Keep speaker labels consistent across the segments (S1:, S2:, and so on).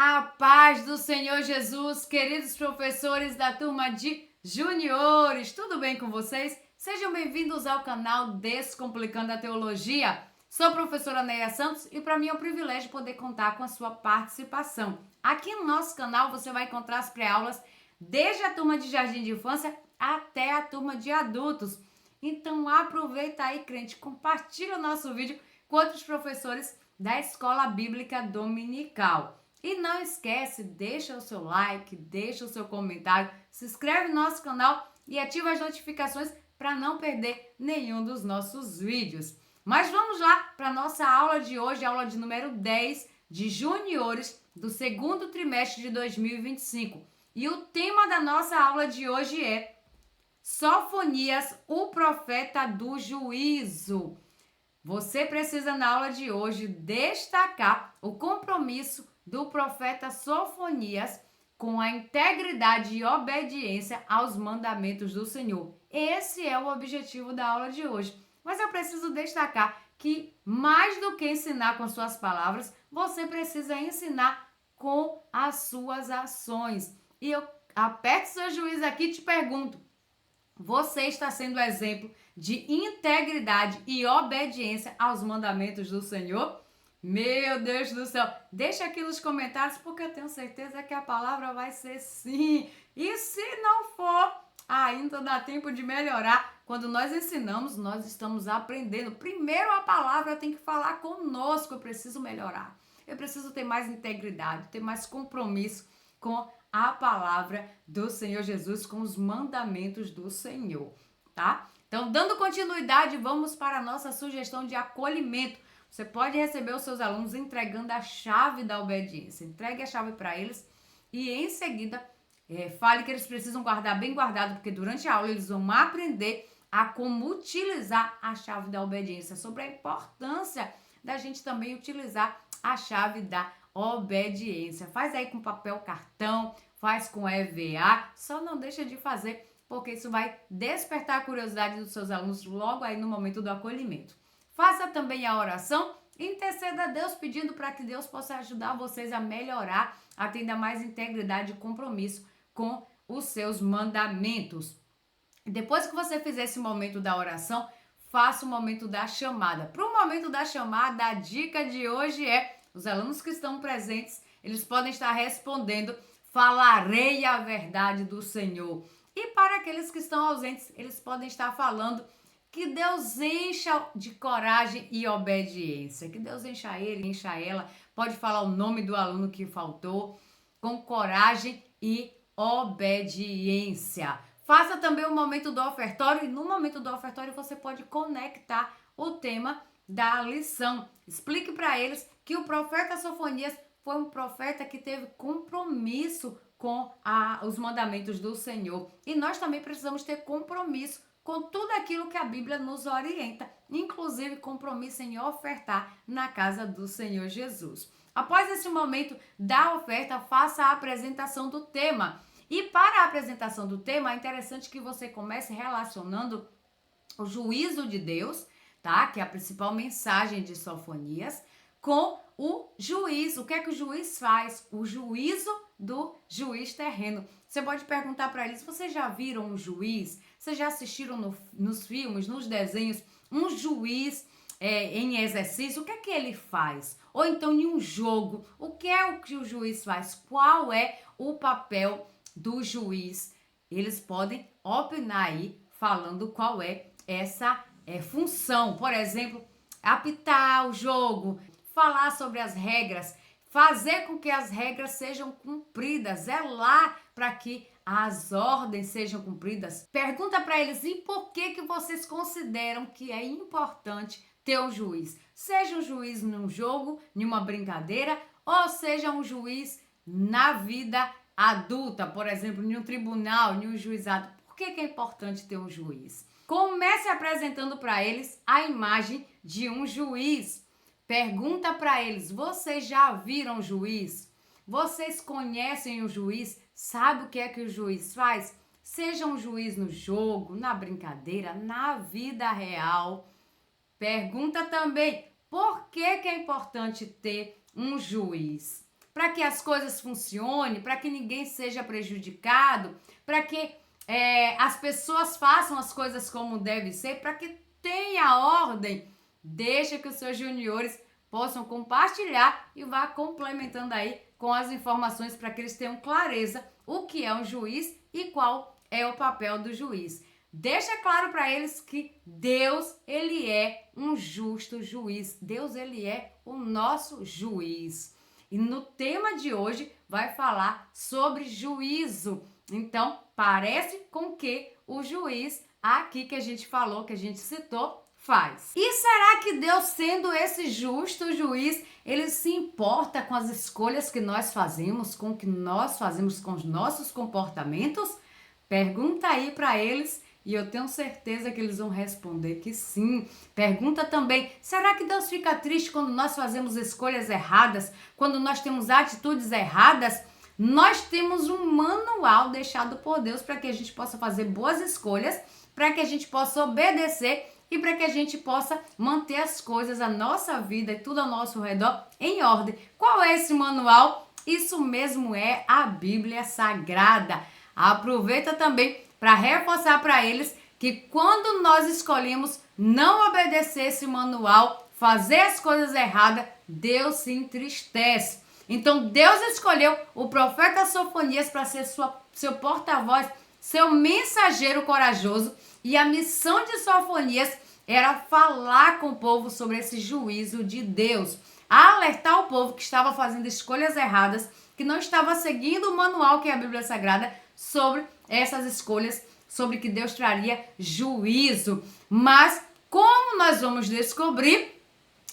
S1: A paz do Senhor Jesus, queridos professores da turma de juniores, tudo bem com vocês? Sejam bem-vindos ao canal Descomplicando a Teologia. Sou a professora Neia Santos e para mim é um privilégio poder contar com a sua participação. Aqui no nosso canal você vai encontrar as pré-aulas desde a turma de jardim de infância até a turma de adultos. Então aproveita aí, crente, compartilha o nosso vídeo com outros professores da Escola Bíblica Dominical. E não esquece, deixa o seu like, deixa o seu comentário, se inscreve no nosso canal e ativa as notificações para não perder nenhum dos nossos vídeos. Mas vamos lá para a nossa aula de hoje, aula de número 10 de juniores do segundo trimestre de 2025. E o tema da nossa aula de hoje é Sofonias, o profeta do juízo. Você precisa na aula de hoje destacar o compromisso do profeta Sofonias com a integridade e obediência aos mandamentos do Senhor. Esse é o objetivo da aula de hoje. Mas eu preciso destacar que mais do que ensinar com suas palavras, você precisa ensinar com as suas ações. E eu aperto seu juiz aqui e te pergunto, você está sendo exemplo de integridade e obediência aos mandamentos do Senhor? Meu Deus do céu, deixa aqui nos comentários porque eu tenho certeza que a palavra vai ser sim. E se não for, ainda dá tempo de melhorar. Quando nós ensinamos, nós estamos aprendendo. Primeiro a palavra tem que falar conosco, eu preciso melhorar. Eu preciso ter mais integridade, ter mais compromisso com a palavra do Senhor Jesus, com os mandamentos do Senhor, tá? Então, dando continuidade, vamos para a nossa sugestão de acolhimento. Você pode receber os seus alunos entregando a chave da obediência. Entregue a chave para eles e, em seguida, fale que eles precisam guardar bem guardado, porque durante a aula eles vão aprender a como utilizar a chave da obediência, sobre a importância da gente também utilizar a chave da obediência. Faz aí com papel cartão, faz com EVA, só não deixa de fazer, porque isso vai despertar a curiosidade dos seus alunos logo aí no momento do acolhimento. Faça também a oração, interceda a Deus pedindo para que Deus possa ajudar vocês a melhorar, a ter ainda mais integridade e compromisso com os seus mandamentos. Depois que você fizer esse momento da oração, faça o momento da chamada. Para o momento da chamada, a dica de hoje é, os alunos que estão presentes, eles podem estar respondendo, falarei a verdade do Senhor. E para aqueles que estão ausentes, eles podem estar falando, que Deus encha de coragem e obediência. Que Deus encha ele, encha ela. Pode falar o nome do aluno que faltou, com coragem e obediência. Faça também o momento do ofertório e no momento do ofertório você pode conectar o tema da lição. Explique para eles que o profeta Sofonias foi um profeta que teve compromisso com os mandamentos do Senhor. E nós também precisamos ter compromisso com tudo aquilo que a Bíblia nos orienta, inclusive compromisso em ofertar na casa do Senhor Jesus. Após esse momento da oferta, faça a apresentação do tema. E para a apresentação do tema, é interessante que você comece relacionando o juízo de Deus, tá? Que é a principal mensagem de Sofonias, com o juiz. O que é que o juiz faz? O juízo do juiz terreno. Você pode perguntar para eles, vocês já viram um juiz? Vocês já assistiram nos filmes, nos desenhos, um juiz em exercício? O que é que ele faz? Ou então em um jogo, o que é o que o juiz faz? Qual é o papel do juiz? Eles podem opinar aí, falando qual é essa função. Por exemplo, apitar o jogo, falar sobre as regras, fazer com que as regras sejam cumpridas, zelar para que as ordens sejam cumpridas. Pergunta para eles, e por que vocês consideram que é importante ter um juiz? Seja um juiz num jogo, em uma brincadeira, ou seja um juiz na vida adulta, por exemplo, em um tribunal, em um juizado. Por que é importante ter um juiz? Comece apresentando para eles a imagem de um juiz. Pergunta para eles, vocês já viram o juiz? Vocês conhecem o juiz? Sabe o que é que o juiz faz? Seja um juiz no jogo, na brincadeira, na vida real. Pergunta também, por que é importante ter um juiz? para que as coisas funcionem, para que ninguém seja prejudicado, para que as pessoas façam as coisas como deve ser, para que tenha ordem. Deixa que os seus juniores possam compartilhar e vá complementando aí com as informações para que eles tenham clareza o que é um juiz e qual é o papel do juiz. Deixa claro para eles que Deus, ele é um justo juiz. Deus, ele é o nosso juiz. E no tema de hoje vai falar sobre juízo. Então, parece com que o juiz aqui que a gente falou, que a gente citou, faz. E será que Deus, sendo esse justo juiz, ele se importa com as escolhas que nós fazemos, com o que nós fazemos com os nossos comportamentos? Pergunta aí para eles e eu tenho certeza que eles vão responder que sim. Pergunta também, será que Deus fica triste quando nós fazemos escolhas erradas, quando nós temos atitudes erradas? Nós temos um manual deixado por Deus para que a gente possa fazer boas escolhas, para que a gente possa obedecer e para que a gente possa manter as coisas, a nossa vida e tudo ao nosso redor em ordem. Qual é esse manual? Isso mesmo, é a Bíblia Sagrada. Aproveita também para reforçar para eles que quando nós escolhemos não obedecer esse manual, fazer as coisas erradas, Deus se entristece. Então Deus escolheu o profeta Sofonias para ser seu porta-voz, seu mensageiro corajoso, e a missão de Sofonias era falar com o povo sobre esse juízo de Deus, alertar o povo que estava fazendo escolhas erradas, que não estava seguindo o manual que é a Bíblia Sagrada sobre essas escolhas, sobre que Deus traria juízo. Mas, como nós vamos descobrir,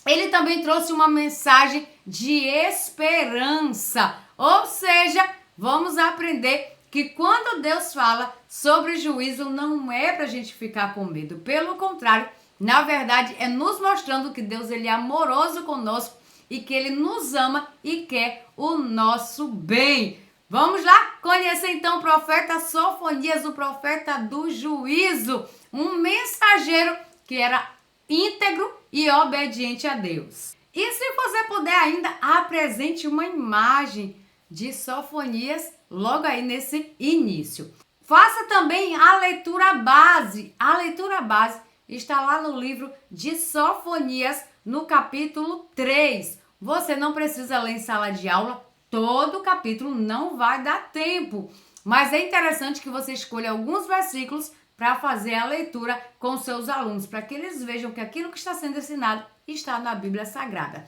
S1: ele também trouxe uma mensagem de esperança. Ou seja, vamos aprender que quando Deus fala sobre juízo, não é para a gente ficar com medo. Pelo contrário, na verdade, é nos mostrando que Deus, ele é amoroso conosco e que ele nos ama e quer o nosso bem. Vamos lá conhecer então o profeta Sofonias, o profeta do juízo, um mensageiro que era íntegro e obediente a Deus. E se você puder ainda, apresente uma imagem de Sofonias logo aí nesse início. Faça também a leitura base. A leitura base está lá no livro de Sofonias, no capítulo 3. Você não precisa ler em sala de aula, todo o capítulo não vai dar tempo. Mas é interessante que você escolha alguns versículos para fazer a leitura com seus alunos, para que eles vejam que aquilo que está sendo ensinado está na Bíblia Sagrada.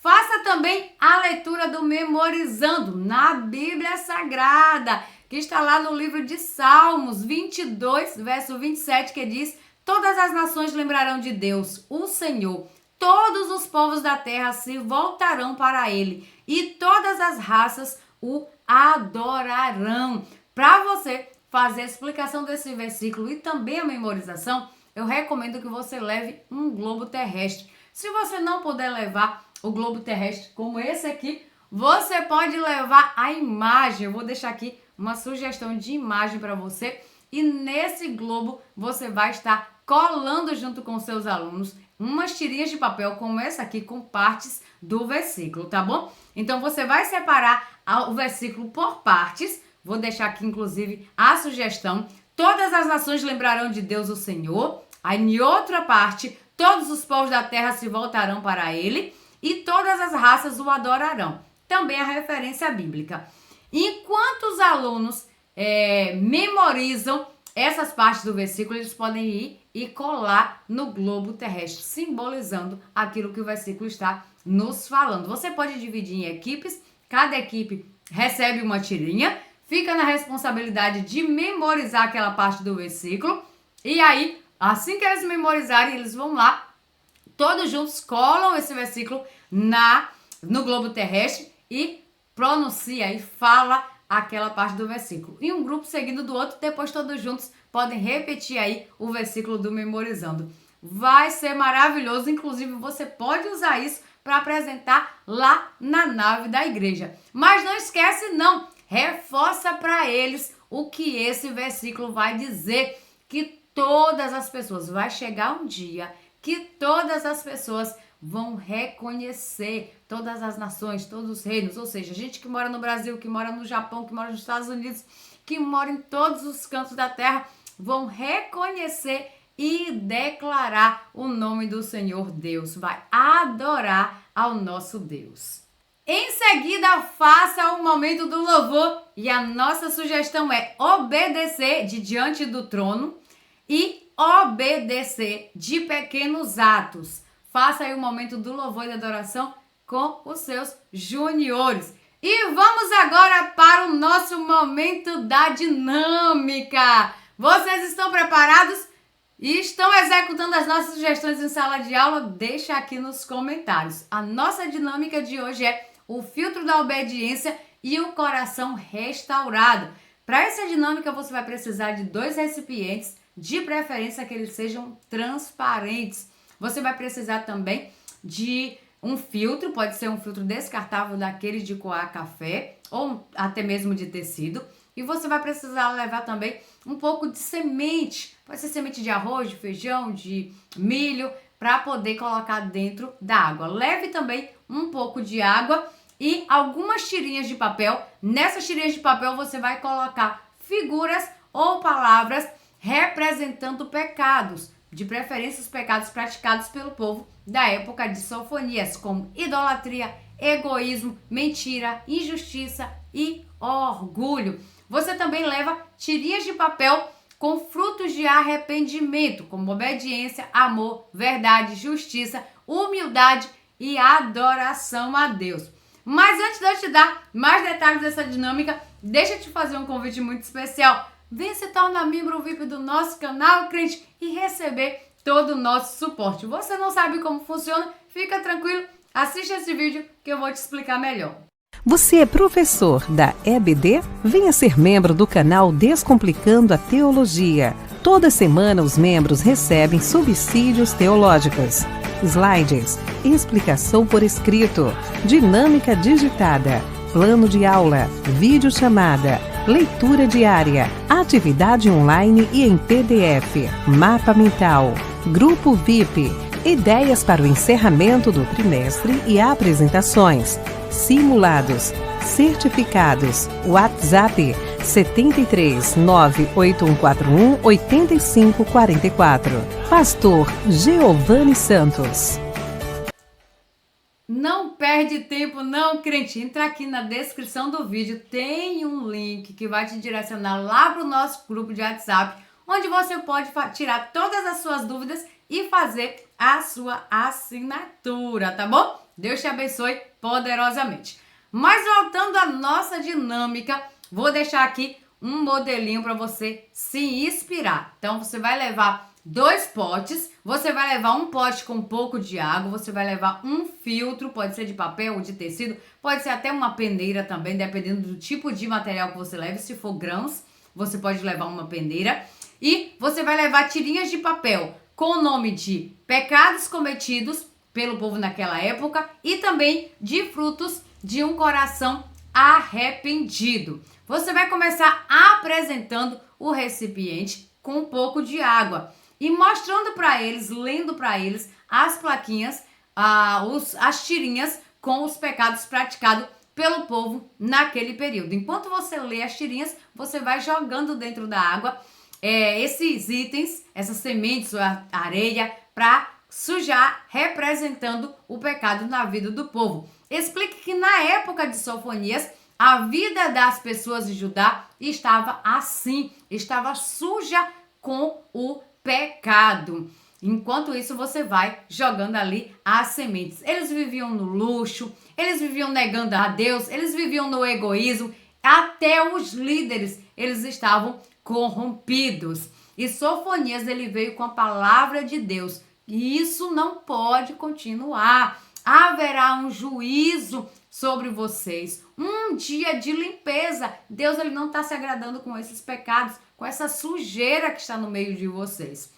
S1: Faça também a leitura do Memorizando na Bíblia Sagrada, que está lá no livro de Salmos 22, verso 27, que diz: todas as nações lembrarão de Deus, o Senhor. Todos os povos da terra se voltarão para ele e todas as raças o adorarão. Para você fazer a explicação desse versículo e também a memorização, eu recomendo que você leve um globo terrestre. Se você não puder levar o globo terrestre como esse aqui, você pode levar a imagem. Eu vou deixar aqui uma sugestão de imagem para você e nesse globo você vai estar colando junto com seus alunos umas tirinhas de papel como essa aqui com partes do versículo, tá bom? Então você vai separar o versículo por partes. Vou deixar aqui inclusive a sugestão: todas as nações lembrarão de Deus o Senhor. Aí em outra parte, todos os povos da terra se voltarão para ele e todas as raças o adorarão. Também a referência bíblica. Enquanto os alunos memorizam essas partes do versículo, eles podem ir e colar no globo terrestre, simbolizando aquilo que o versículo está nos falando. Você pode dividir em equipes, cada equipe recebe uma tirinha, fica na responsabilidade de memorizar aquela parte do versículo, e aí, assim que eles memorizarem, eles vão lá, todos juntos colam esse versículo no globo terrestre e pronuncia e fala aquela parte do versículo. E um grupo seguindo do outro, depois todos juntos podem repetir aí o versículo do Memorizando. Vai ser maravilhoso, inclusive você pode usar isso para apresentar lá na nave da igreja. Mas não esquece não, reforça para eles o que esse versículo vai dizer, que todas as pessoas, vai chegar um dia que todas as pessoas vão reconhecer todas as nações, todos os reinos, ou seja, gente que mora no Brasil, que mora no Japão, que mora nos Estados Unidos, que mora em todos os cantos da terra, vão reconhecer e declarar o nome do Senhor Deus, vai adorar ao nosso Deus. Em seguida, faça o momento do louvor e a nossa sugestão é obedecer de diante do trono e obedecer de pequenos atos. Faça aí o momento do louvor e da adoração com os seus juniores. E vamos agora para o nosso momento da dinâmica. Vocês estão preparados? E estão executando as nossas sugestões em sala de aula? Deixa aqui nos comentários. A nossa dinâmica de hoje é o filtro da obediência e o coração restaurado. Para essa dinâmica você vai precisar de 2 recipientes, de preferência que eles sejam transparentes. Você vai precisar também de um filtro, pode ser um filtro descartável daquele de coar café ou até mesmo de tecido. E você vai precisar levar também um pouco de semente, pode ser semente de arroz, de feijão, de milho, para poder colocar dentro da água. Leve também um pouco de água e algumas tirinhas de papel. Nessas tirinhas de papel você vai colocar figuras ou palavras representando pecados, de preferência os pecados praticados pelo povo da época de Sofonias, como idolatria, egoísmo, mentira, injustiça e orgulho. Você também leva tirinhas de papel com frutos de arrependimento, como obediência, amor, verdade, justiça, humildade e adoração a Deus. Mas antes de eu te dar mais detalhes dessa dinâmica, deixa eu te fazer um convite muito especial. Vem se tornar membro VIP do nosso canal, crente, e receber todo o nosso suporte. Você não sabe como funciona? Fica tranquilo, assiste esse vídeo que eu vou te explicar melhor.
S2: Você é professor da EBD? Venha ser membro do canal Descomplicando a Teologia. Toda semana os membros recebem subsídios teológicos, slides, explicação por escrito, dinâmica digitada, plano de aula, videochamada, leitura diária, atividade online e em PDF, mapa mental, grupo VIP, ideias para o encerramento do trimestre e apresentações, simulados, certificados, WhatsApp 73 98141 8544. Pastor Geovani Santos.
S1: Não perde tempo não, crente. Entra aqui na descrição do vídeo, tem um link que vai te direcionar lá para o nosso grupo de WhatsApp, onde você pode tirar todas as suas dúvidas e fazer a sua assinatura, tá bom? Deus te abençoe poderosamente. Mas voltando à nossa dinâmica, vou deixar aqui um modelinho para você se inspirar. Então você vai levar 2 potes, você vai levar um pote com um pouco de água, você vai levar um filtro, pode ser de papel ou de tecido, pode ser até uma peneira também, dependendo do tipo de material que você leve. Se for grãos, você pode levar uma peneira. E você vai levar tirinhas de papel com o nome de pecados cometidos pelo povo naquela época e também de frutos de um coração arrependido. Você vai começar apresentando o recipiente com um pouco de água e mostrando para eles, lendo para eles as plaquinhas, as tirinhas com os pecados praticados pelo povo naquele período. Enquanto você lê as tirinhas, você vai jogando dentro da água esses itens, essas sementes ou a areia, para sujar, representando o pecado na vida do povo. Explique que na época de Sofonias, a vida das pessoas de Judá estava assim, estava suja com o pecado. Enquanto isso, você vai jogando ali as sementes. Eles viviam no luxo, eles viviam negando a Deus, eles viviam no egoísmo, até os líderes, eles estavam corrompidos. E Sofonias, ele veio com a palavra de Deus. E isso não pode continuar. Haverá um juízo sobre vocês. Um dia de limpeza. Deus, ele não está se agradando com esses pecados, com essa sujeira que está no meio de vocês.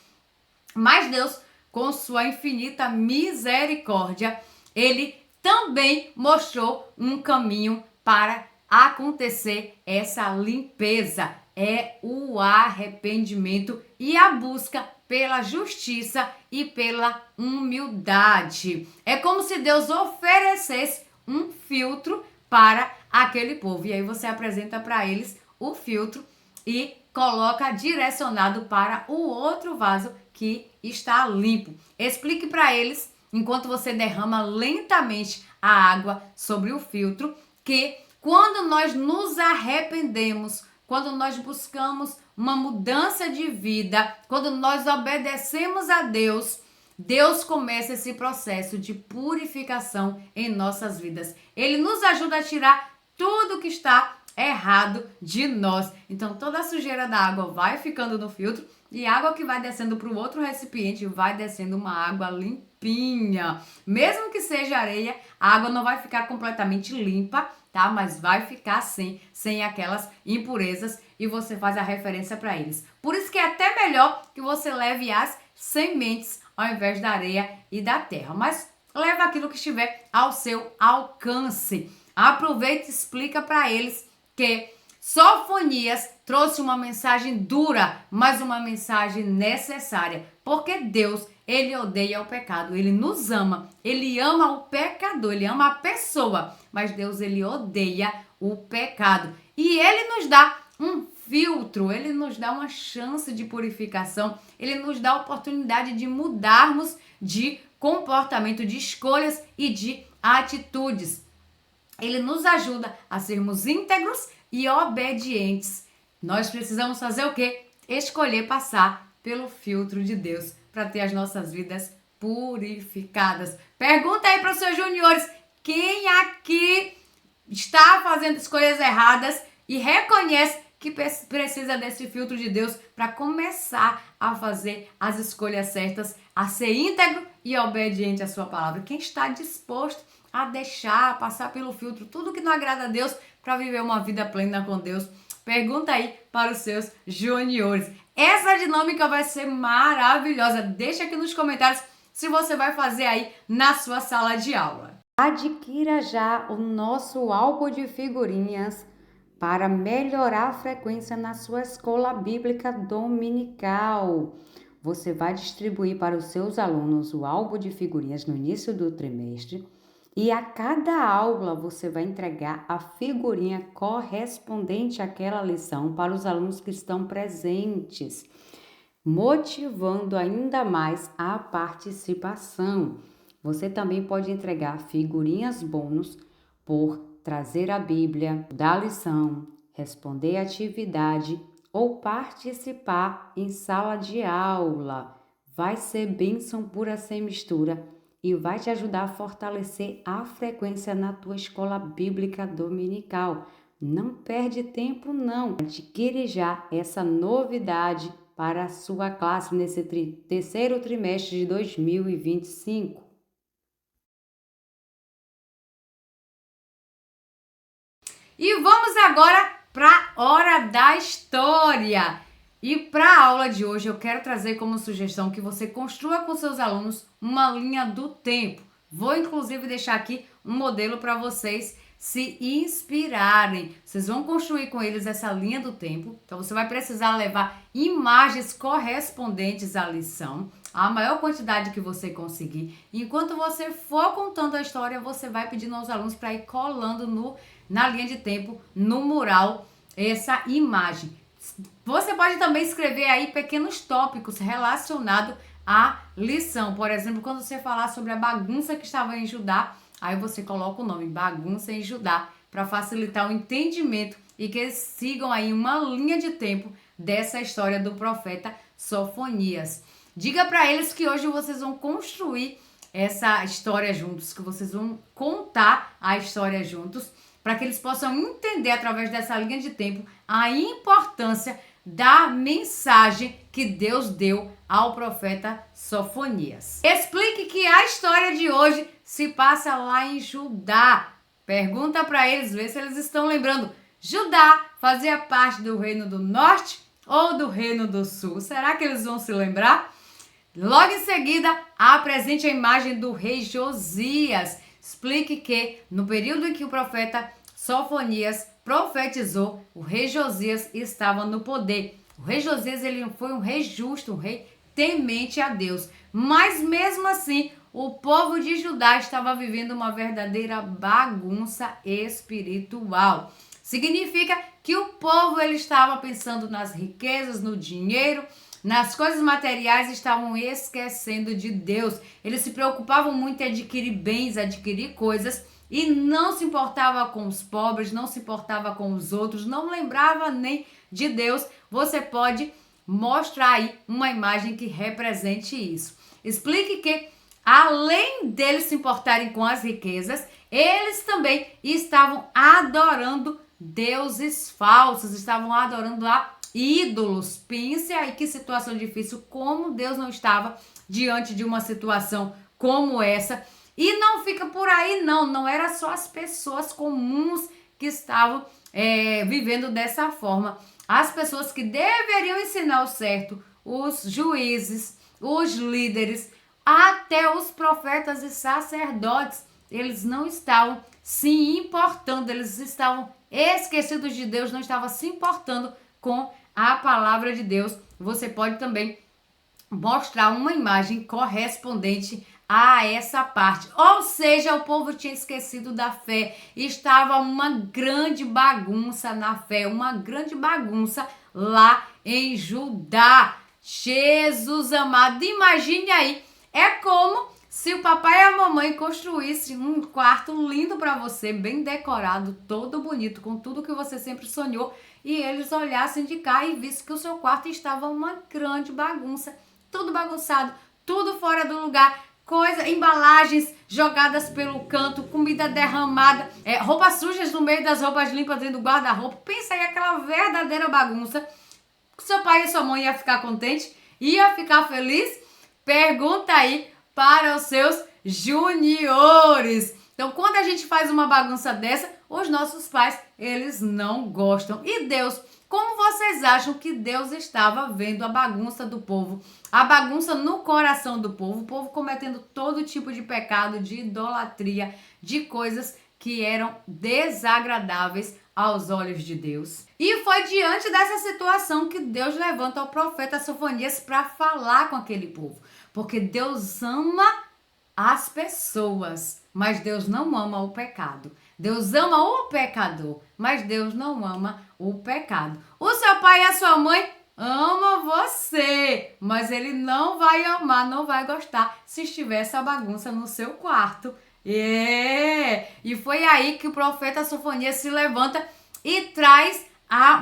S1: Mas Deus, com sua infinita misericórdia, ele também mostrou um caminho para acontecer essa limpeza. é o arrependimento e a busca pela justiça e pela humildade. É como se Deus oferecesse um filtro para aquele povo. E aí você apresenta para eles o filtro e coloca direcionado para o outro vaso que está limpo. Explique para eles, enquanto você derrama lentamente a água sobre o filtro, que quando nós nos arrependemos, quando nós buscamos uma mudança de vida, quando nós obedecemos a Deus, Deus começa esse processo de purificação em nossas vidas. Ele nos ajuda a tirar tudo que está errado de nós. Então toda a sujeira da água vai ficando no filtro e a água que vai descendo para o outro recipiente vai descendo uma água limpinha. Mesmo que seja areia, a água não vai ficar completamente limpa, tá? Mas vai ficar sem aquelas impurezas e você faz a referência para eles. Por isso que é até melhor que você leve as sementes ao invés da areia e da terra. Mas leva aquilo que estiver ao seu alcance. Aproveita e explica para eles que Sofonias trouxe uma mensagem dura, mas uma mensagem necessária. Porque Deus, ele odeia o pecado, ele nos ama, ele ama o pecador, ele ama a pessoa, mas Deus, ele odeia o pecado. E ele nos dá um filtro, ele nos dá uma chance de purificação, ele nos dá a oportunidade de mudarmos de comportamento, de escolhas e de atitudes. Ele nos ajuda a sermos íntegros e obedientes. Nós precisamos fazer o quê? Escolher passar pelo filtro de Deus para ter as nossas vidas purificadas. Pergunta aí para os seus juniores, quem aqui está fazendo escolhas erradas e reconhece que precisa desse filtro de Deus para começar a fazer as escolhas certas, a ser íntegro e obediente à sua palavra. Quem está disposto a deixar passar pelo filtro tudo que não agrada a Deus para viver uma vida plena com Deus? Pergunta aí para os seus juniores. Essa dinâmica vai ser maravilhosa. Deixa aqui nos comentários se você vai fazer aí na sua sala de aula. Adquira já o nosso álbum de figurinhas para melhorar a frequência na sua escola bíblica dominical. Você vai distribuir para os seus alunos o álbum de figurinhas no início do trimestre e a cada aula você vai entregar a figurinha correspondente àquela lição para os alunos que estão presentes, motivando ainda mais a participação. Você também pode entregar figurinhas bônus por trazer a Bíblia, dar lição, responder atividade ou participar em sala de aula. Vai ser bênção pura sem mistura e vai te ajudar a fortalecer a frequência na tua escola bíblica dominical. Não perde tempo não. Adquire já essa novidade para a sua classe nesse terceiro trimestre de 2025. E vamos agora para a hora da história. E para a aula de hoje eu quero trazer como sugestão que você construa com seus alunos uma linha do tempo. Vou inclusive deixar aqui um modelo para vocês se inspirarem. Vocês vão construir com eles essa linha do tempo. Então você vai precisar levar imagens correspondentes à lição, a maior quantidade que você conseguir. Enquanto você for contando a história, você vai pedindo aos alunos para ir colando na linha de tempo, no mural, essa imagem. Você pode também escrever aí pequenos tópicos relacionados à lição. Por exemplo, quando você falar sobre a bagunça que estava em Judá, aí você coloca o nome Bagunça em Judá para facilitar o entendimento e que eles sigam aí uma linha de tempo dessa história do profeta Sofonias. Diga para eles que hoje vocês vão construir essa história juntos, que vocês vão contar a história juntos, para que eles possam entender através dessa linha de tempo a importância da mensagem que Deus deu ao profeta Sofonias. Explique que a história de hoje se passa lá em Judá. Pergunta para eles, vê se eles estão lembrando. Judá fazia parte do Reino do Norte ou do Reino do Sul? Será que eles vão se lembrar? Logo em seguida, apresente a imagem do rei Josias. Explique que no período em que o profeta Sofonias profetizou, o rei Josias estava no poder. O rei Josias, ele foi um rei justo, um rei temente a Deus. Mas mesmo assim, o povo de Judá estava vivendo uma verdadeira bagunça espiritual. Significa que o povo ele estava pensando nas riquezas, no dinheiro, nas coisas materiais, estavam esquecendo de Deus. Eles se preocupavam muito em adquirir bens, adquirir coisas, e não se importava com os pobres, não se importava com os outros, não lembrava nem de Deus. Você pode mostrar aí uma imagem que represente isso. Explique que, além deles se importarem com as riquezas, eles também estavam adorando deuses falsos, estavam adorando a ídolos. Pense aí que situação difícil, como Deus não estava diante de uma situação como essa. E não fica por aí não era só as pessoas comuns que estavam vivendo dessa forma. As pessoas que deveriam ensinar o certo, os juízes, os líderes, até os profetas e sacerdotes, eles não estavam se importando, eles estavam esquecidos de Deus, não estavam se importando com a palavra de Deus. Você pode também mostrar uma imagem correspondente a essa parte. Ou seja, o povo tinha esquecido da fé. Estava uma grande bagunça na fé, uma grande bagunça lá em Judá. Jesus amado, imagine aí, é como se o papai e a mamãe construíssem um quarto lindo para você, bem decorado, todo bonito, com tudo que você sempre sonhou, e eles olhassem de cá e vissem que o seu quarto estava uma grande bagunça, tudo bagunçado, tudo fora do lugar, embalagens jogadas pelo canto, comida derramada, roupas sujas no meio das roupas limpas dentro do guarda-roupa. Pensa aí, aquela verdadeira bagunça. Seu pai e sua mãe ia ficar contente? Ia ficar feliz? Pergunta aí para os seus juniores. Então, quando a gente faz uma bagunça dessa, os nossos pais, eles não gostam. E Deus, como vocês acham que Deus estava vendo a bagunça do povo? A bagunça no coração do povo, o povo cometendo todo tipo de pecado, de idolatria, de coisas que eram desagradáveis aos olhos de Deus. E foi diante dessa situação que Deus levanta o profeta Sofonias para falar com aquele povo. Porque Deus ama as pessoas, mas Deus não ama o pecado. Deus ama o pecador, mas Deus não ama o pecado. O seu pai e a sua mãe ama você, mas ele não vai amar, não vai gostar se estiver essa bagunça no seu quarto. E foi aí que o profeta Sofonias se levanta e traz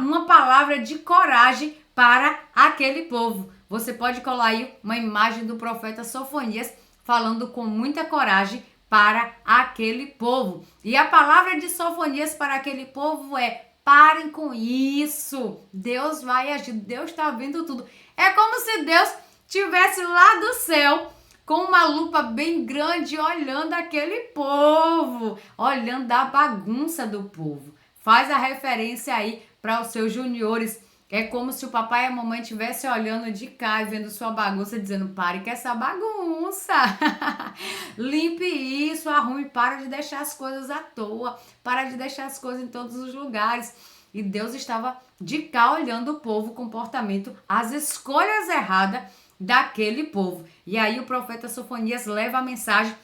S1: uma palavra de coragem para aquele povo. Você pode colar aí uma imagem do profeta Sofonias falando com muita coragem para aquele povo. E a palavra de Sofonias para aquele povo é: parem com isso. Deus vai agir. Deus está vendo tudo. É como se Deus estivesse lá do céu com uma lupa bem grande olhando aquele povo, olhando a bagunça do povo. Faz a referência aí para os seus juniores. É como se o papai e a mamãe estivessem olhando de cá e vendo sua bagunça, dizendo: pare com essa bagunça. Limpe isso, arrume, para de deixar as coisas à toa. Para de deixar as coisas em todos os lugares. E Deus estava de cá olhando o povo, o comportamento, as escolhas erradas daquele povo. E aí o profeta Sofonias leva a mensagem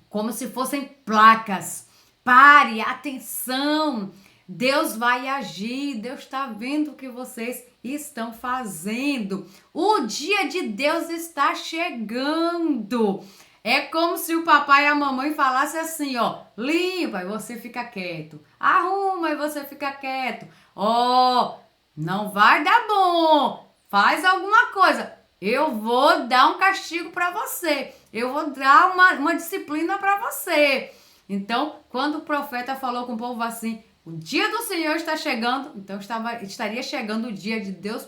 S1: como se fossem placas. Pare, atenção, Deus vai agir, Deus está vendo o que vocês estão fazendo. O dia de Deus está chegando. É como se o papai e a mamãe falassem assim, ó: limpa e você fica quieto, arruma e você fica quieto, não vai dar bom, faz alguma coisa, eu vou dar um castigo para você, eu vou dar uma disciplina para você. Então, quando o profeta falou com o povo assim: o dia do Senhor está chegando, então estaria chegando o dia de Deus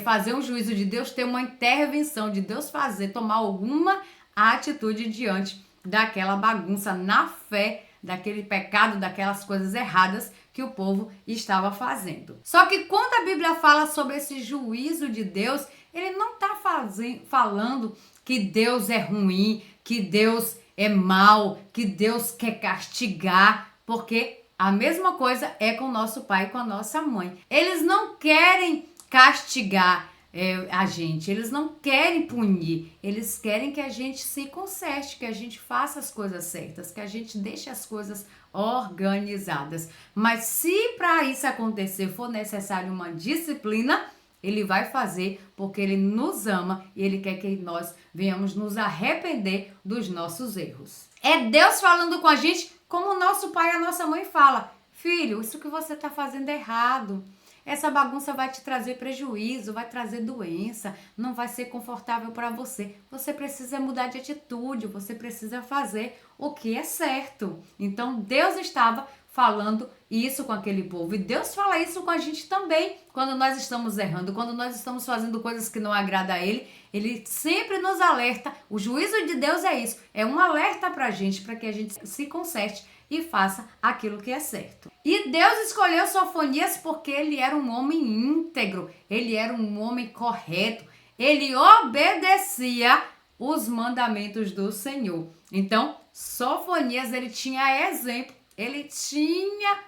S1: fazer um juízo, de Deus ter uma intervenção, de Deus tomar alguma atitude diante daquela bagunça na fé, daquele pecado, daquelas coisas erradas que o povo estava fazendo. Só que quando a Bíblia fala sobre esse juízo de Deus, ele não está falando que Deus é ruim, que Deus é mau, que Deus quer castigar, porque A mesma coisa é com o nosso pai e com a nossa mãe. Eles não querem castigar a gente, eles não querem punir, eles querem que a gente se conserte, que a gente faça as coisas certas, que a gente deixe as coisas organizadas. Mas se para isso acontecer for necessário uma disciplina, ele vai fazer porque ele nos ama e ele quer que nós venhamos nos arrepender dos nossos erros. É Deus falando com a gente como o nosso pai e a nossa mãe fala: filho, isso que você está fazendo é errado. Essa bagunça vai te trazer prejuízo, vai trazer doença, não vai ser confortável para você. Você precisa mudar de atitude, você precisa fazer o que é certo. Então Deus estava falando isso com aquele povo. E Deus fala isso com a gente também. Quando nós estamos errando, quando nós estamos fazendo coisas que não agradam a Ele, Ele sempre nos alerta. O juízo de Deus é isso. É um alerta pra gente, para que a gente se conserte e faça aquilo que é certo. E Deus escolheu Sofonias porque ele era um homem íntegro. Ele era um homem correto. Ele obedecia os mandamentos do Senhor. Então, Sofonias, ele tinha exemplo. Ele tinha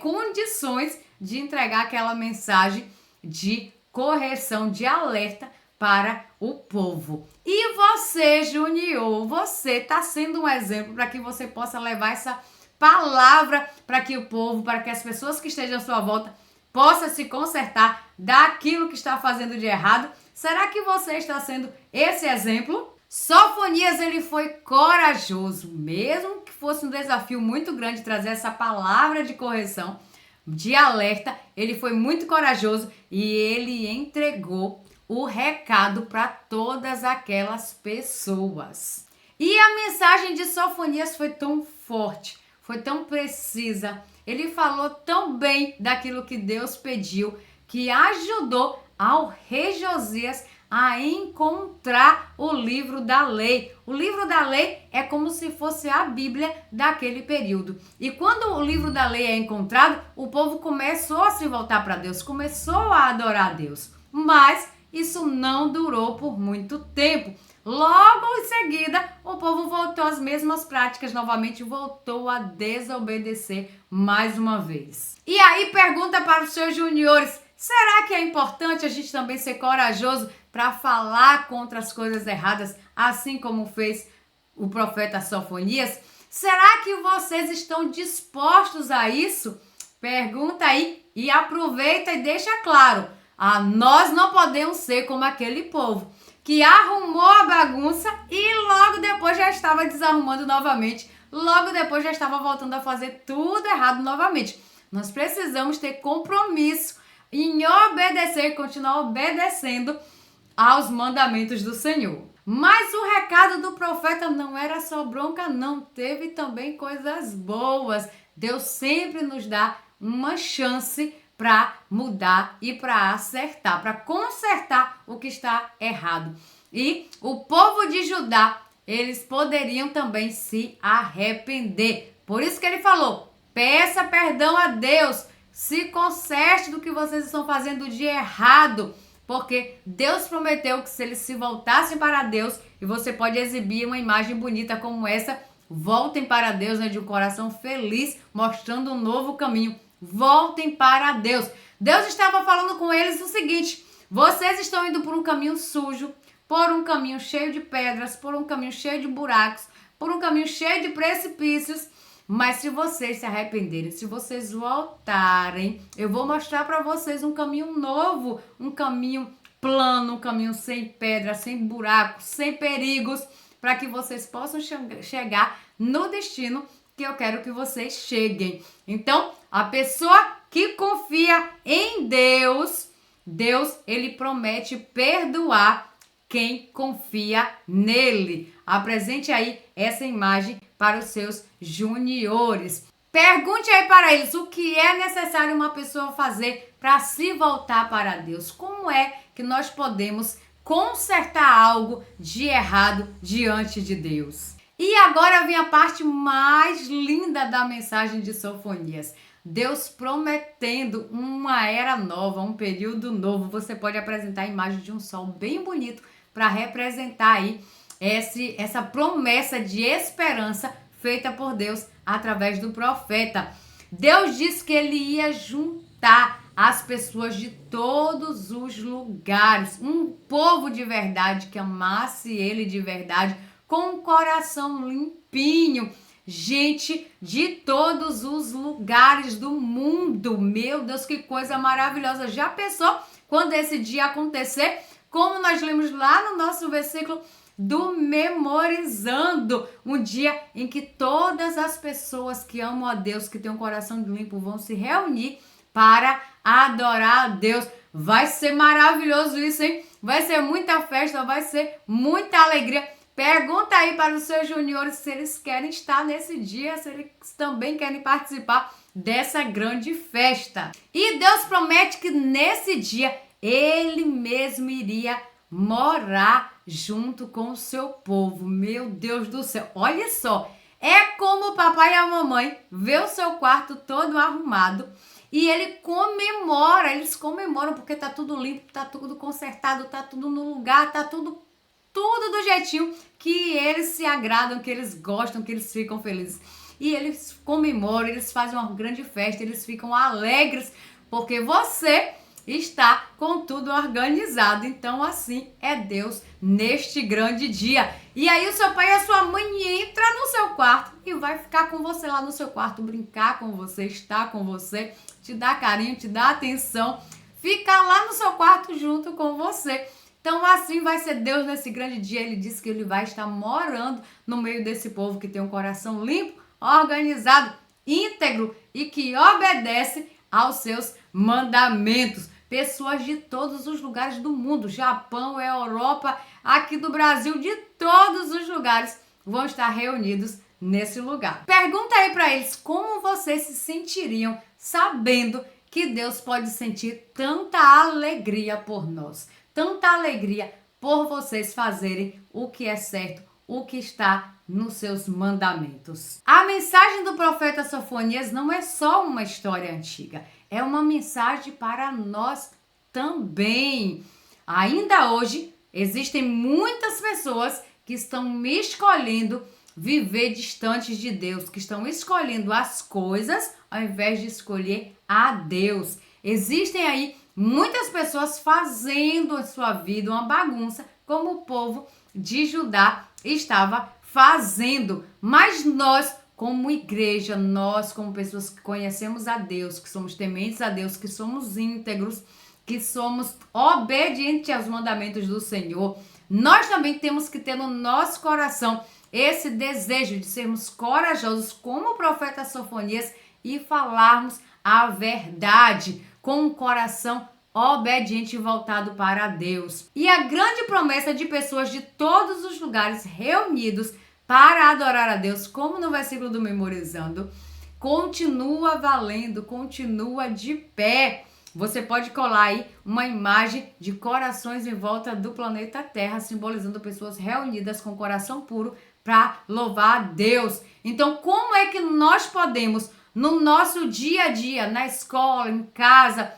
S1: condições de entregar aquela mensagem de correção, de alerta para o povo. E você, Junior, você está sendo um exemplo para que você possa levar essa palavra para que o povo, para que as pessoas que estejam à sua volta possam se consertar daquilo que está fazendo de errado. Será que você está sendo esse exemplo? Sofonias, ele foi corajoso, mesmo que fosse um desafio muito grande trazer essa palavra de correção, de alerta, ele foi muito corajoso e ele entregou o recado para todas aquelas pessoas. E a mensagem de Sofonias foi tão forte, foi tão precisa, ele falou tão bem daquilo que Deus pediu, que ajudou ao rei Josias a encontrar o livro da lei. O livro da lei é como se fosse a Bíblia daquele período. E quando o livro da lei é encontrado, o povo começou a se voltar para Deus, começou a adorar a Deus. Mas isso não durou por muito tempo. Logo em seguida, o povo voltou às mesmas práticas novamente, voltou a desobedecer mais uma vez. E aí pergunta para os seus juniores: será que é importante a gente também ser corajoso para falar contra as coisas erradas, assim como fez o profeta Sofonias? Será que vocês estão dispostos a isso? Pergunta aí e aproveita e deixa claro: nós não podemos ser como aquele povo que arrumou a bagunça e logo depois já estava desarrumando novamente, logo depois já estava voltando a fazer tudo errado novamente. Nós precisamos ter compromisso em obedecer e continuar obedecendo aos mandamentos do Senhor. Mas o recado do profeta não era só bronca, não. Teve também coisas boas. Deus sempre nos dá uma chance para mudar e para acertar, para consertar o que está errado. E o povo de Judá, eles poderiam também se arrepender. Por isso que ele falou: peça perdão a Deus, se conserte do que vocês estão fazendo de errado, porque Deus prometeu que se eles se voltassem para Deus, e você pode exibir uma imagem bonita como essa, voltem para Deus, né, de um coração feliz, mostrando um novo caminho. Voltem para Deus. Deus estava falando com eles o seguinte: vocês estão indo por um caminho sujo, por um caminho cheio de pedras, por um caminho cheio de buracos, por um caminho cheio de precipícios. Mas se vocês se arrependerem, se vocês voltarem, eu vou mostrar para vocês um caminho novo, um caminho plano, um caminho sem pedras, sem buracos, sem perigos, para que vocês possam chegar no destino que eu quero que vocês cheguem. Então, a pessoa que confia em Deus, ele promete perdoar quem confia nele. Apresente aí essa imagem para os seus juniores. Pergunte aí para eles o que é necessário uma pessoa fazer para se voltar para Deus. Como é que nós podemos consertar algo de errado diante de Deus? E agora vem a parte mais linda da mensagem de Sofonias. Deus prometendo uma era nova, um período novo. Você pode apresentar a imagem de um sol bem bonito para representar aí essa promessa de esperança feita por Deus através do profeta. Deus disse que ele ia juntar as pessoas de todos os lugares, um povo de verdade que amasse ele de verdade, com um coração limpinho. Gente de todos os lugares do mundo. Meu Deus, que coisa maravilhosa. Já pensou quando esse dia acontecer? Como nós lemos lá no nosso versículo do Memorizando, um dia em que todas as pessoas que amam a Deus, que têm um coração limpo, vão se reunir para adorar a Deus. Vai ser maravilhoso isso, hein? Vai ser muita festa, vai ser muita alegria. Pergunta aí para os seus juniores se eles querem estar nesse dia, se eles também querem participar dessa grande festa. E Deus promete que nesse dia ele mesmo iria morar junto com o seu povo. Meu Deus do céu, olha só, é como o papai e a mamãe vê o seu quarto todo arrumado e eles comemoram porque tá tudo limpo, tá tudo consertado, tá tudo no lugar, tá tudo do jeitinho que eles se agradam, que eles gostam, que eles ficam felizes. E eles comemoram, eles fazem uma grande festa, eles ficam alegres, porque você está com tudo organizado. Então assim é Deus neste grande dia. E aí o seu pai e a sua mãe entram no seu quarto e vai ficar com você lá no seu quarto, brincar com você, estar com você, te dar carinho, te dar atenção, ficar lá no seu quarto junto com você. Então assim vai ser Deus nesse grande dia. Ele disse que ele vai estar morando no meio desse povo que tem um coração limpo, organizado, íntegro e que obedece aos seus mandamentos. Pessoas de todos os lugares do mundo, Japão, Europa, aqui do Brasil, de todos os lugares vão estar reunidos nesse lugar. Pergunta aí para eles como vocês se sentiriam sabendo que Deus pode sentir tanta alegria por nós. Tanta alegria por vocês fazerem o que é certo, o que está nos seus mandamentos. A mensagem do profeta Sofonias não é só uma história antiga, é uma mensagem para nós também. Ainda hoje, existem muitas pessoas que estão escolhendo viver distantes de Deus, que estão escolhendo as coisas ao invés de escolher a Deus. Existem aí muitas pessoas fazendo a sua vida uma bagunça, como o povo de Judá estava fazendo. Mas nós, como igreja, nós como pessoas que conhecemos a Deus, que somos tementes a Deus, que somos íntegros, que somos obedientes aos mandamentos do Senhor, nós também temos que ter no nosso coração esse desejo de sermos corajosos, como o profeta Sofonias, e falarmos a verdade com um coração obediente e voltado para Deus. E a grande promessa de pessoas de todos os lugares reunidos para adorar a Deus, como no versículo do Memorizando, continua valendo, continua de pé. Você pode colar aí uma imagem de corações em volta do planeta Terra, simbolizando pessoas reunidas com coração puro para louvar a Deus. Então, como é que nós podemos, no nosso dia a dia, na escola, em casa,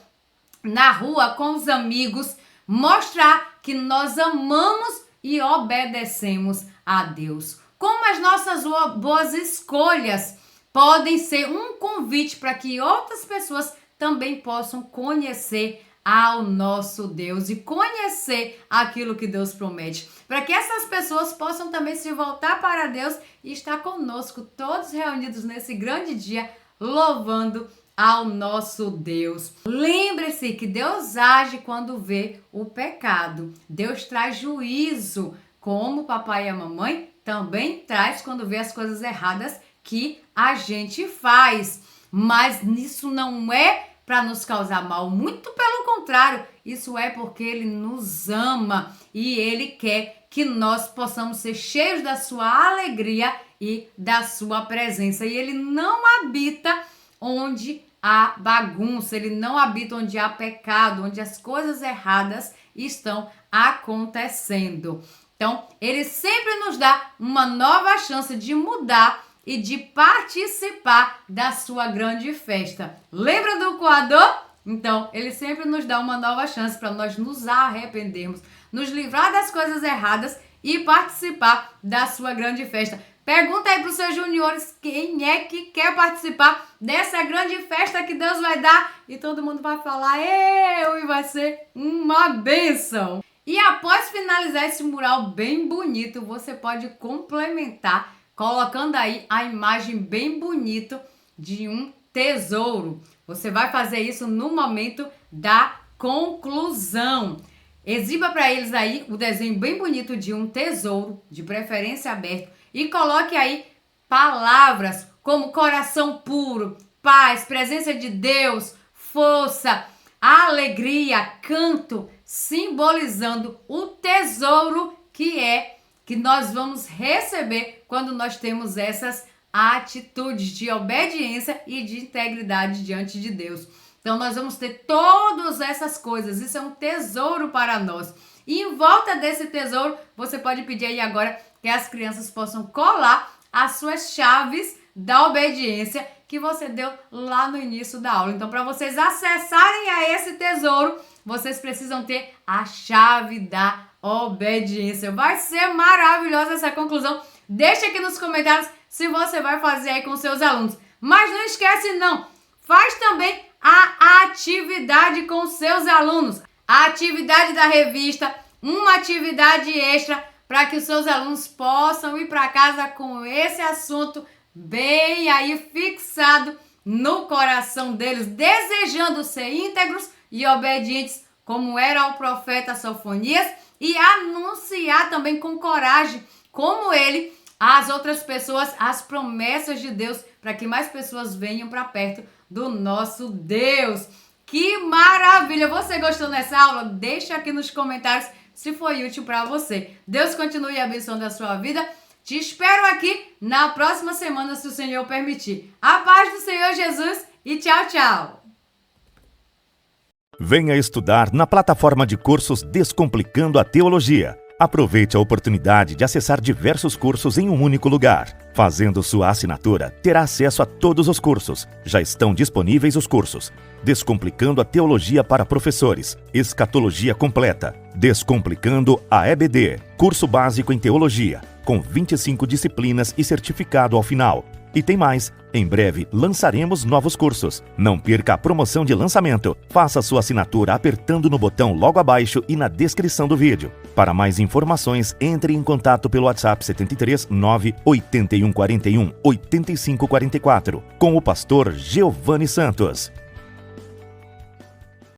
S1: na rua, com os amigos, mostrar que nós amamos e obedecemos a Deus? Como as nossas boas escolhas podem ser um convite para que outras pessoas também possam conhecer ao nosso Deus e conhecer aquilo que Deus promete, para que essas pessoas possam também se voltar para Deus e estar conosco, todos reunidos nesse grande dia, louvando ao nosso Deus. Lembre-se que Deus age quando vê o pecado. Deus traz juízo, como o papai e a mamãe também traz quando vê as coisas erradas que a gente faz. Mas isso não é para nos causar mal, muito pelo contrário, isso é porque Ele nos ama e Ele quer que nós possamos ser cheios da sua alegria e da sua presença. E Ele não habita onde há bagunça, Ele não habita onde há pecado, onde as coisas erradas estão acontecendo. Então, Ele sempre nos dá uma nova chance de mudar e de participar da sua grande festa. Lembra do coador? Então, Ele sempre nos dá uma nova chance para nós nos arrependermos, nos livrar das coisas erradas e participar da sua grande festa. Pergunta aí para os seus juniores quem é que quer participar dessa grande festa que Deus vai dar e todo mundo vai falar e vai ser uma bênção. E após finalizar esse mural bem bonito, você pode complementar colocando aí a imagem bem bonita de um tesouro. Você vai fazer isso no momento da conclusão. Exiba para eles aí o desenho bem bonito de um tesouro, de preferência aberto, e coloque aí palavras como coração puro, paz, presença de Deus, força, alegria, canto, simbolizando o tesouro que nós vamos receber quando nós temos essas atitudes de obediência e de integridade diante de Deus. Então nós vamos ter todas essas coisas, isso é um tesouro para nós. E em volta desse tesouro, você pode pedir aí agora que as crianças possam colar as suas chaves da obediência que você deu lá no início da aula. Então, para vocês acessarem a esse tesouro, vocês precisam ter a chave da obediência. Vai ser maravilhosa essa conclusão. Deixa aqui nos comentários se você vai fazer aí com seus alunos. Mas não esquece não, faz também a atividade com seus alunos. A atividade da revista, uma atividade extra para que os seus alunos possam ir para casa com esse assunto bem aí fixado no coração deles, desejando ser íntegros e obedientes como era o profeta Sofonias e anunciar também com coragem, como ele, às outras pessoas, as promessas de Deus, para que mais pessoas venham para perto do nosso Deus. Que maravilha! Você gostou dessa aula? Deixa aqui nos comentários se foi útil para você. Deus continue abençoando a sua vida. Te espero aqui na próxima semana, se o Senhor permitir. A paz do Senhor Jesus e tchau, tchau!
S3: Venha estudar na plataforma de cursos Descomplicando a Teologia. Aproveite a oportunidade de acessar diversos cursos em um único lugar. Fazendo sua assinatura, terá acesso a todos os cursos. Já estão disponíveis os cursos Descomplicando a Teologia para Professores, Escatologia Completa, Descomplicando a EBD, Curso Básico em Teologia, com 25 disciplinas e certificado ao final. E tem mais, em breve lançaremos novos cursos. Não perca a promoção de lançamento. Faça sua assinatura apertando no botão logo abaixo e na descrição do vídeo. Para mais informações, entre em contato pelo WhatsApp 73 98141 8544 com o pastor Giovanni Santos.